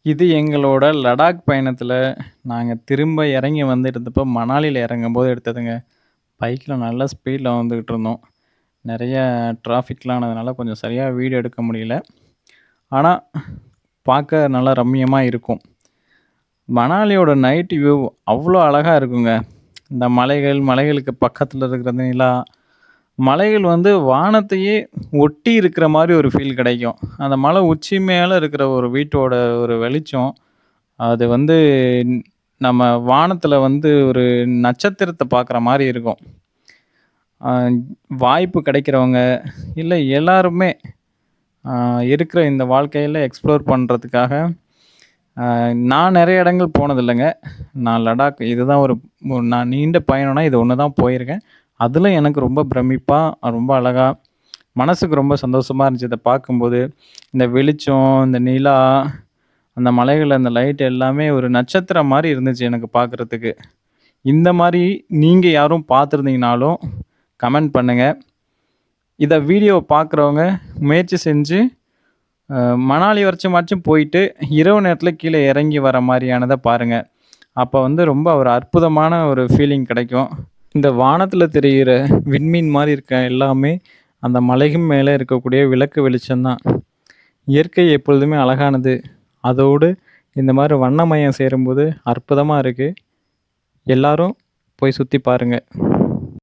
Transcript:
இது எங்களோட லடாக் பயணத்தில நாங்க திரும்ப இறங்கி வந்துட்டுருந்தப்போ மணாலியில இறங்கும்போது எடுத்ததுங்க. பைக்ல நல்ல ஸ்பீட்ல வந்துகிட்டு இருந்தோம். நெறைய டிராஃபிக்லாம் ஆனதுனால கொஞ்சம் சரியா வீடியோ எடுக்க முடியல. ஆனா, பார்க்க நல்லா ரம்மியமா இருக்கும். மணாலியோட நைட் வியூ அவ்ளோ அழகா இருக்குங்க. இந்த மலைகள், மலைகளுக்கு பக்கத்தில இருக்கிற நிலா, மலைகள் வந்து வானத்தையே ஒட்டி இருக்கிற மாரி ஒரு ஃபீல் கிடைக்கும். அந்த மலை உச்சி மேல இருக்கிற ஒரு வீட்டோட ஒரு வெளிச்சம், அது வந்து நம்ம வானத்தில வந்து ஒரு நட்சத்திரத்த பார்க்குற மாரி இருக்கும். அ வாய்ப்பு கிடைக்கிறவங்க, இல்ல எல்லாருமே அ இருக்கிற இந்த வாழ்க்கையில எக்ஸ்ப்ளோர் பண்றதுக்காக, நான் நெறைய இடங்கள் போனதில்லங்க. நான் லடாக் இதுதான் நான் நீண்ட பயணம்னா இது ஒண்ணு தான் போயிருக்கேன். அதில எனக்கு ரொம்ப பிரமிப்பா, ரொம்ப அழகா, மனசுக்கு ரொம்ப சந்தோஷமா இருந்துச்சு இத பார்க்கும்போது. இந்த வெளிச்சம், இந்த நிலா, அந்த மலைகள்ல அந்த லைட் எல்லாமே ஒரு நட்சத்திரம் மாரி இருந்துச்சு எனக்கு பார்க்குறதுக்கு. இந்த மாரி நீங்க யாரும் பார்த்துருந்தீங்கனாலும் கமெண்ட் பண்ணுங்க. இத வீடியோ பார்க்குறவங்க முயற்சி செஞ்சு அ மணாலி வரைச்சுமாச்சும் போயிட்டு, இரவு நேரத்தில கீழ இறங்கி வர மாரியானத பாருங்க. அப்ப வந்து ரொம்ப ஒரு அற்புதமான ஒரு ஃபீலிங் கிடைக்கும். இந்த வானத்தில தெரியிற விண்மீன் மாரி இருக்க எல்லாமே, அந்த மலைகள் மேல இருக்கக்கூடிய விளக்கு வெளிச்சம் தான். இயற்கை எப்பொழுதுமே அழகானது. அதோடு இந்த மாரி வண்ணமயம் சேரும்போது அற்புதமா இருக்கு. எல்லாரும் போய் சுத்தி பாருங்க.